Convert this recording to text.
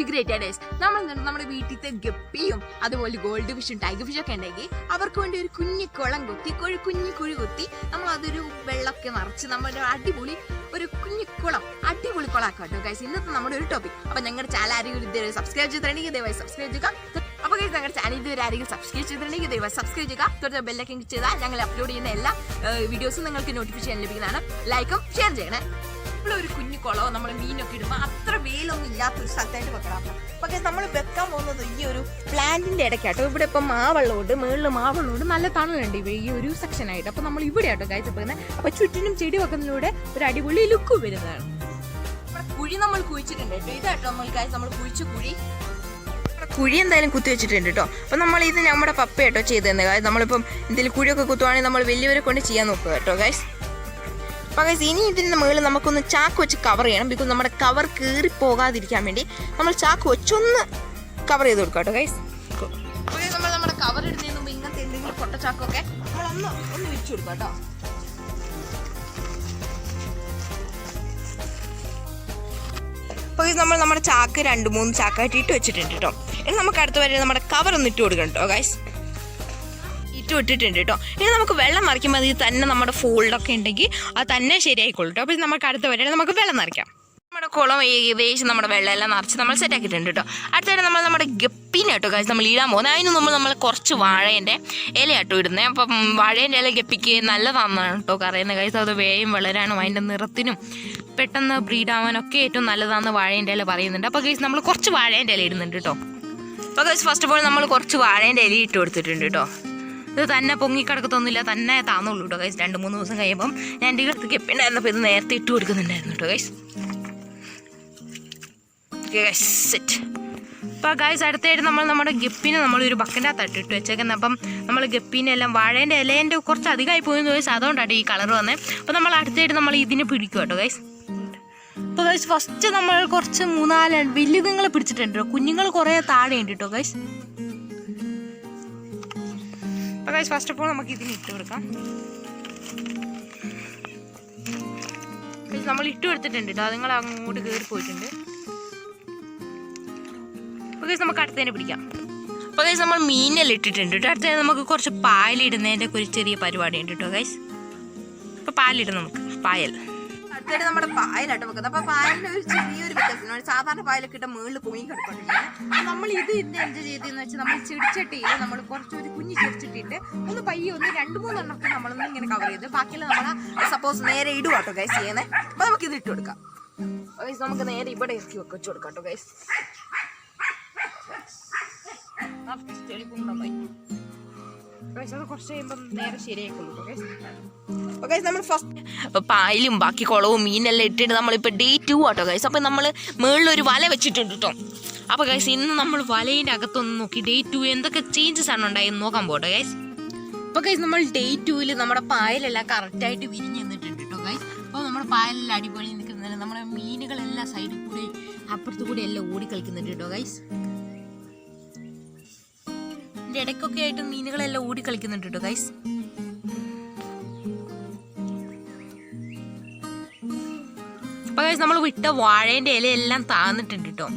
Great days. നമ്മുടെ വീട്ടിലത്തെ ഗപ്പിയും അതുപോലെ ഗോൾഡ് ഫിഷും ടൈഗർ ഫിഷൊക്കെ ഉണ്ടെങ്കിൽ അവർക്ക് വേണ്ടി ഒരു കുഞ്ഞു കുളം കുത്തി കുഞ്ഞു കുഴി കുത്തി നമ്മൾ അതൊരു വെള്ളമൊക്കെ നിറച്ച് നമ്മുടെ അടിപൊളി ഒരു കുഞ്ഞു കുളം അടിപൊളി കുളമാക്കാം കേട്ടോ ഗൈസ്. ഇന്നത്തെ നമ്മുടെ ഒരു ടോപ്പിക്. അപ്പൊ ഞങ്ങളുടെ ചാനൽ ആരെങ്കിലും ഇതുവരെ സബ്സ്ക്രൈബ് ചെയ്തിട്ടുണ്ടെങ്കിൽ ദയവായി സബ്സ്ക്രൈബ് ചെയ്യുക. അപ്പോൾ ഗൈസ് ഞങ്ങളുടെ ചാനൽ ഇതുവരെ ആരെങ്കിലും സബ്സ്ക്രൈബ് ചെയ്തിട്ടുണ്ടെങ്കിൽ ദയവായി സബ്സ്ക്രൈബ് ചെയ്യുക. തുടർന്ന് ബെല്ലൈക്കൻ ക്ലിക്ക് ചെയ്താൽ ഞങ്ങൾ അപ്ലോഡ് ചെയ്യുന്ന എല്ലാ വീഡിയോസും നിങ്ങൾക്ക് നോട്ടിഫിക്കേഷൻ ലഭിക്കുന്നതാണ്. ലൈക്കും ഷെയർ ചെയ്യണേ. ഒരു കുഞ്ഞു കുളവും നമ്മൾ മീനൊക്കെ ഇടുമ്പോൾ അത്ര വെയിലൊന്നും ഇല്ലാത്തൊരു സ്ഥലത്തായിട്ട് വെക്കണം. പക്ഷേ നമ്മൾ വെക്കാൻ പോകുന്നത് ഈ ഒരു പ്ലാന്റിന്റെ ഇടയ്ക്കാട്ടോ. ഇവിടെ ഇപ്പം മാവെള്ളമുണ്ട്, മുകളിൽ മാവെള്ളമുണ്ട്, നല്ല തണലുണ്ട് ഈ ഒരു സെക്ഷനായിട്ട്. അപ്പം നമ്മൾ ഇവിടെ ആട്ടോ ഗൈസ് വെക്കുന്നത്. അപ്പം ചുറ്റിനും ചെടി വെക്കുന്നതിലൂടെ ഒരു അടിപൊളി ലുക്ക് വരുന്നതാണ്. കുഴി നമ്മൾ കുഴിച്ചിട്ടുണ്ട് കേട്ടോ. ഇതാട്ടോ നമ്മൾ ഗൈസ് നമ്മൾ കുഴിച്ച കുഴി എന്തായാലും കുത്തി വെച്ചിട്ടുണ്ട് കേട്ടോ. അപ്പം നമ്മൾ ഇത് നമ്മുടെ പപ്പ കേട്ടോ ചെയ്ത് തന്നെ ഗൈസ്. നമ്മളിപ്പം എന്തെങ്കിലും കുഴിയൊക്കെ കുത്തുവാണെങ്കിൽ നമ്മൾ വലിയവരെ കൊണ്ട് ചെയ്യാൻ നോക്കുക കേട്ടോ ഗൈസ്. അപ്പോൾ ഗൈസ് ഇനി ഇതിൻ്റെ മുകളിൽ നമുക്കൊന്ന് ചാക്ക് വെച്ച് കവർ ചെയ്യണം. ബിക്കോസ് നമ്മുടെ കവർ കീറി പോകാതിരിക്കാൻ വേണ്ടി നമ്മൾ ചാക്ക് വെച്ചൊന്ന് കവർ ചെയ്ത് കൊടുക്കാം കേട്ടോ ഗൈസ്. അപ്പോൾ നമ്മൾ നമ്മുടെ കവർ ഇടുന്നതിന് മുമ്പ് ഇങ്ങനത്തെ എന്തെങ്കിലും പൊട്ടച്ചാക്കൊക്കെ നമ്മളൊന്ന് വെച്ച് കൊടുക്കാം കേട്ടോ. അപ്പോൾ നമ്മൾ നമ്മുടെ ചാക്ക് 2-3 ചാക്കായിട്ട് ഇട്ട് വെച്ചിട്ടുണ്ട് കേട്ടോ. ഇനി നമുക്ക് അടുത്ത വരെ നമ്മുടെ കവർ ഒന്ന് ഇട്ട് കൊടുക്കണം കേട്ടോ ഗൈസ്. ഇട്ടിട്ടുണ്ട് കേട്ടോ. ഇനി നമുക്ക് വെള്ളം നിറയ്ക്കുമ്പോൾ അതിൽ തന്നെ നമ്മുടെ ഫോൾഡൊക്കെ ഉണ്ടെങ്കിൽ അത് തന്നെ ശരിയായിക്കോളൂ കേട്ടോ. അപ്പോൾ നമുക്ക് അടുത്ത വരെ നമുക്ക് വെള്ളം നിറയ്ക്കാം. നമ്മുടെ കുളം ഏകദേശം നമ്മുടെ വെള്ളം എല്ലാം നിറച്ച് നമ്മൾ സെറ്റ് ആക്കിയിട്ടുണ്ട് കേട്ടോ. അടുത്തായിട്ട് നമ്മുടെ ഗപ്പീനെ കേട്ടോ ഗൈസ് നമ്മൾ ഇടാൻ പോകുന്നത്. അതിന് മുമ്പ് നമ്മൾ കുറച്ച് വാഴേൻ്റെ ഇല കേട്ടോ ഇടുന്നത്. അപ്പം വാഴേൻ്റെ ഇല ഗപ്പിക്ക് നല്ലതാണെന്നാണ് കേട്ടോ പറയുന്നത് ഗൈസ്. അത് വേഗം വളരാനും അതിൻ്റെ നിറത്തിനും പെട്ടെന്ന് ബ്രീഡാവാനൊക്കെ ഏറ്റവും നല്ലതാണെന്ന് വാഴേൻ്റെ ഇല പറയുന്നുണ്ട്. അപ്പോൾ ഗൈസ് നമ്മൾ കുറച്ച് വാഴേൻ്റെ ഇല ഇടുന്നുണ്ട് കേട്ടോ. അപ്പോൾ ഗൈസ് ഫസ്റ്റ് ഓഫ് ഓൾ നമ്മൾ കുറച്ച് വാഴേൻ്റെ ഇല ഇട്ട് കൊടുത്തിട്ടുണ്ട് കേട്ടോ. ഇത് തന്നെ പൊങ്ങിക്കിടക്കത്തൊന്നുമില്ല, തന്നെ താന്നുള്ളൂ കേട്ടോ ഗൈസ്. 2-3 ദിവസം കഴിയുമ്പം ഞാൻ എൻ്റെ അടുത്ത് ഗപ്പിണ്ടായിരുന്നപ്പോൾ ഇത് നേരത്തെ ഇട്ട് കൊടുക്കുന്നുണ്ടായിരുന്നു കേട്ടോ ഗൈസ്. Okay guys set. അപ്പോൾ ഗൈസ് അടുത്തായിട്ട് നമ്മുടെ ഗപ്പിനെ നമ്മളൊരു ബക്കൻ്റെ അകത്ത് ഇട്ട് വെച്ചേക്കുന്നത്. അപ്പം നമ്മൾ ഗപ്പീനെ എല്ലാം വാഴേൻ്റെ ഇലേൻ്റെ കുറച്ച് അധികമായി പോയെന്ന് ചോദിച്ചാൽ അതുകൊണ്ടാണ് ഈ കളർ വന്നത്. അപ്പോൾ നമ്മൾ അടുത്തായിട്ട് നമ്മൾ ഇതിനെ പിടിക്കും കേട്ടോ ഗൈസ്. അപ്പോൾ ഗൈസ് ഫസ്റ്റ് നമ്മൾ കുറച്ച് 3-4 വലുതുങ്ങളെ പിടിച്ചിട്ടുണ്ട് കേട്ടോ. കുഞ്ഞുങ്ങൾ കുറേ താഴെയുണ്ട് കേട്ടോ ഗൈസ്. അപ്പോൾ ഗൈസ് ഫസ്റ്റ് ഓഫ് ഓൾ നമുക്ക് ഇതിന് ഇട്ട് കൊടുക്കാം. നമ്മൾ ഇട്ട് കൊടുത്തിട്ടുണ്ട് കേട്ടോ. അതുങ്ങൾ അങ്ങോട്ട് കയറി പോയിട്ടുണ്ട്. അപ്പോൾ ഗൈസ് നമുക്ക് അടുത്തതിനെ പിടിക്കാം. അപ്പോൾ ഗൈസ് നമ്മൾ മീനെല്ലാം ഇട്ടിട്ടുണ്ട് കേട്ടോ. അടുത്തത് നമുക്ക് കുറച്ച് പായലിടുന്നതിൻ്റെ ഒരു ചെറിയ പരിപാടി ഉണ്ട് കേട്ടോ ഗൈസ്. അപ്പോൾ പാലിടും നമുക്ക് പായൽ. അടുത്തായിട്ട് നമ്മുടെ പായലായിട്ട് വെക്കുന്നത്. അപ്പോൾ പായലിൻ്റെ ഒരു ചെറിയൊരു വ്യത്യാസം. സാധാരണ പായലൊക്കെ ഇട്ട മുകളിൽ പൊങ്ങി കിടക്കൊണ്ടിരിക്കുന്നത്. നമ്മൾ ഇത് എന്ത് ചെയ്തെന്ന് വെച്ചാൽ നമ്മൾ ചെടിച്ചട്ടിയിൽ നമ്മൾ കുറച്ചൊരു കുഞ്ഞ് ചെടിച്ചട്ടിയിട്ട് ഒന്ന് പയ്യെ 2-3 എണ്ണമൊക്കെ നമ്മളൊന്ന് ഇങ്ങനെ കവർ ചെയ്ത് ബാക്കിയെല്ലാം നമ്മൾ സപ്പോസ് നേരെ ഇടുക കേട്ടോ ഗൈസ് ചെയ്യുന്നത്. അപ്പോൾ നമുക്ക് ഇത് ഇട്ട് കൊടുക്കാം ഗൈസ്. നമുക്ക് നേരെ ഇവിടെ ഇറക്കി വെച്ച് കൊടുക്കാം കേട്ടോ ഗൈസ്. അത് കുറച്ച് കഴിയുമ്പോൾ നേരെ ശരിയായിക്കൊള്ളൂ ഗൈസ്. ഓക്കെ നമ്മൾ ഫസ്റ്റ് പായലും ബാക്കി കുളവും മീനെല്ലാം ഇട്ടിട്ട് നമ്മളിപ്പോൾ Day 2 ആട്ടോ ഗൈസ്. അപ്പോൾ നമ്മൾ മുകളിലൊരു വല വെച്ചിട്ടുണ്ട് കേട്ടോ. അപ്പോൾ ഗൈസ് ഇന്ന് നമ്മൾ വലേൻ്റെ അകത്തൊന്ന് നോക്കി Day 2 എന്തൊക്കെ ചേഞ്ചസ് ആണ് ഉണ്ടായെന്ന് നോക്കാൻ പോട്ടോ ഗൈസ്. അപ്പോൾ ഗൈസ് നമ്മൾ Day 2 നമ്മുടെ പായലെല്ലാം കറക്റ്റായിട്ട് വിരിഞ്ഞ് നിന്നിട്ടുണ്ട് കേട്ടോ ഗൈസ്. അപ്പോൾ നമ്മുടെ പായലെല്ലാം അടിപൊളി നിൽക്കുന്നുണ്ട്. നമ്മുടെ മീനുകളെല്ലാം സൈഡിൽ കൂടി അപ്പുറത്ത് കൂടി എല്ലാം ഓടി കളിക്കുന്നുണ്ട് കേട്ടോ ഗൈസ്. ഇതിൻ്റെ ഇടയ്ക്കൊക്കെ ആയിട്ട് മീനുകളെല്ലാം ഓടി കളിക്കുന്നുണ്ട് കേട്ടോ ഗൈസ്. അപ്പോൾ ഗൈസ് നമ്മൾ വിട്ട വാഴേൻ്റെ ഇലയെല്ലാം താന്നിട്ടുണ്ട് കേട്ടോ.